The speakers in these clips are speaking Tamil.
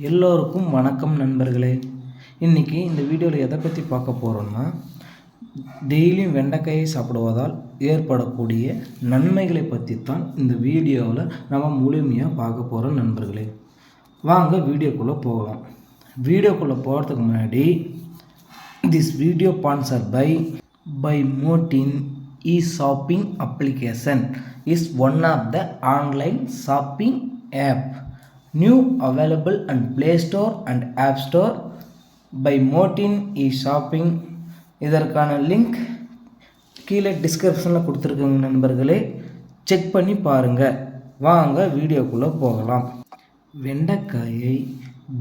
எல்லோருக்கும் வணக்கம் நண்பர்களே. இன்றைக்கி இந்த வீடியோவில் எதை பற்றி பார்க்க போகிறோம்னா, டெய்லியும் வெண்டைக்காயை சாப்பிடுவதால் ஏற்படக்கூடிய நன்மைகளை பற்றி தான் இந்த வீடியோவில் நம்ம முழுமையாக பார்க்க போகிறோம் நண்பர்களே. வாங்க வீடியோக்குள்ளே போகலாம். வீடியோக்குள்ளே போகிறதுக்கு முன்னாடி, திஸ் வீடியோ ஸ்பான்சர் பை மோட்டின் e-shopping application is one of the online shopping app new available on Play Store and App Store by Motin e-shopping. இதற்கான லிங்க் கீழே டிஸ்கிரிப்ஷனில் கொடுத்துருக்கோங்க நண்பர்களே, செக் பண்ணி பாருங்கள். வாங்க வீடியோக்குள்ளே போகலாம். வெண்டைக்காயை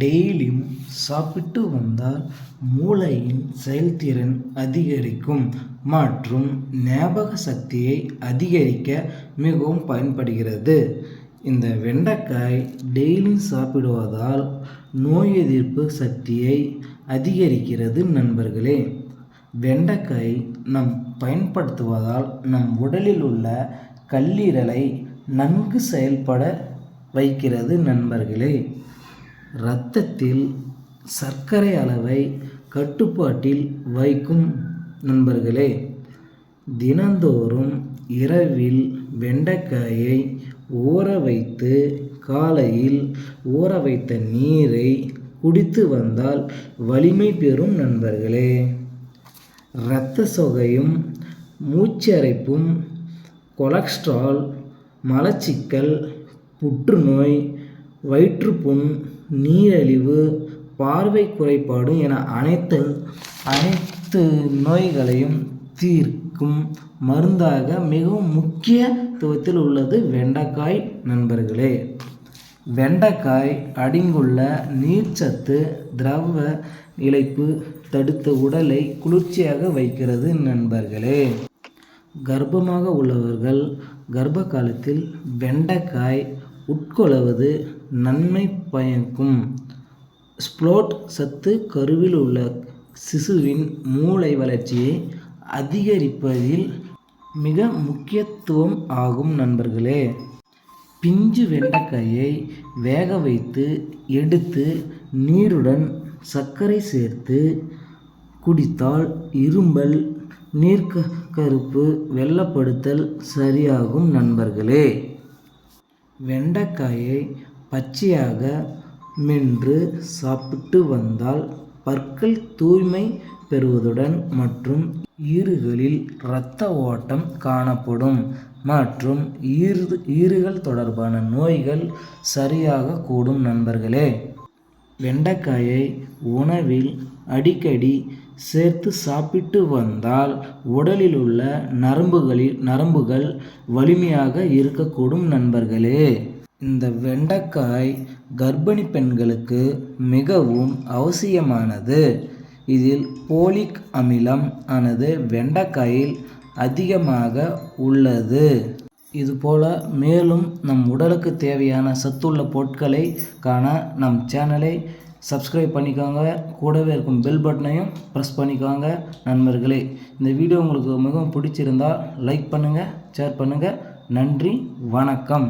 டெய்லியும் சாப்பிட்டு வந்தால் மூளையின் செயல்திறன் அதிகரிக்கும் மற்றும் ஞாபக சக்தியை அதிகரிக்க மிகவும் பயன்படுகிறது. இந்த வெண்டைக்காய் டெய்லியும் சாப்பிடுவதால் நோய் எதிர்ப்பு சக்தியை அதிகரிக்கிறது நண்பர்களே. வெண்டைக்காய் நம் பயன்படுத்துவதால் நம் உடலில் உள்ள கல்லீரலை நன்கு செயல்பட வைக்கிறது நண்பர்களே. இரத்தத்தில் சர்க்கரை அளவை கட்டுப்பாட்டில் வைக்கும் நண்பர்களே. தினந்தோறும் இரவில் வெண்டைக்காயை ஊற வைத்து காலையில் ஊற வைத்த நீரை குடித்து வந்தால் வலிமை பெறும் நண்பர்களே. இரத்த சோகையும் மூச்சரைப்பும் கொலஸ்ட்ரால், மலச்சிக்கல், புற்றுநோய், வயிற்றுப்புண், நீரிழிவு, பார்வை குறைபாடு என அனைத்து நோய்களையும் தீர்க்கும் மருந்தாக மிகவும் முக்கியத்துவத்தில் உள்ளது வெண்டைக்காய் நண்பர்களே. வெண்டைக்காய் அடங்கியுள்ள நீர்ச்சத்து திரவ இழப்பு தடுத்து உடலை குளிர்ச்சியாக வைக்கிறது நண்பர்களே. கர்ப்பமாக உள்ளவர்கள் கர்ப்ப காலத்தில் வெண்டைக்காய் உட்கொள்வது நன்மை பயக்கும். ஸ்ப்ளோட் சத்து கருவில் உள்ள சிசுவின் மூளை வளர்ச்சியை அதிகரிப்பதில் மிக முக்கியத்துவம் ஆகும் நண்பர்களே. பிஞ்சு வெண்டைக்காயை வேக வைத்து எடுத்து நீருடன் சர்க்கரை சேர்த்து குடித்தால் இருமல், நீர்க்கருப்பு, வெள்ளப்படுத்தல் சரியாகும் நண்பர்களே. வெண்டைக்காயை பச்சையாக மென்று சாப்பிட்டு வந்தால் பற்கள் தூய்மை பெறுவதுடன் மற்றும் ஈறுகளில் இரத்த ஓட்டம் காணப்படும் மற்றும் ஈறுகள் தொடர்பான நோய்கள் சரியாக கூடும் நண்பர்களே. வெண்டைக்காயை உணவில் அடிக்கடி சேர்த்து சாப்பிட்டு வந்தால் உடலில் உள்ள நரம்புகள் வலிமையாக இருக்கக்கூடும் நண்பர்களே. இந்த வெண்டைக்காய் கர்ப்பிணி பெண்களுக்கு மிகவும் அவசியமானது. இதில் போலிக் அமிலம் ஆனது வெண்டைக்காயில் அதிகமாக உள்ளது. இதுபோல் மேலும் நம் உடலுக்கு தேவையான சத்துள்ள பொருட்களை காண நம் சேனலை சப்ஸ்கிரைப் பண்ணிக்கோங்க. கூடவே இருக்கும் பெல் பட்டனையும் ப்ரெஸ் பண்ணிக்கோங்க நண்பர்களே. இந்த வீடியோ உங்களுக்கு மிகவும் பிடிச்சிருந்தால் லைக் பண்ணுங்கள், ஷேர் பண்ணுங்கள். நன்றி, வணக்கம்.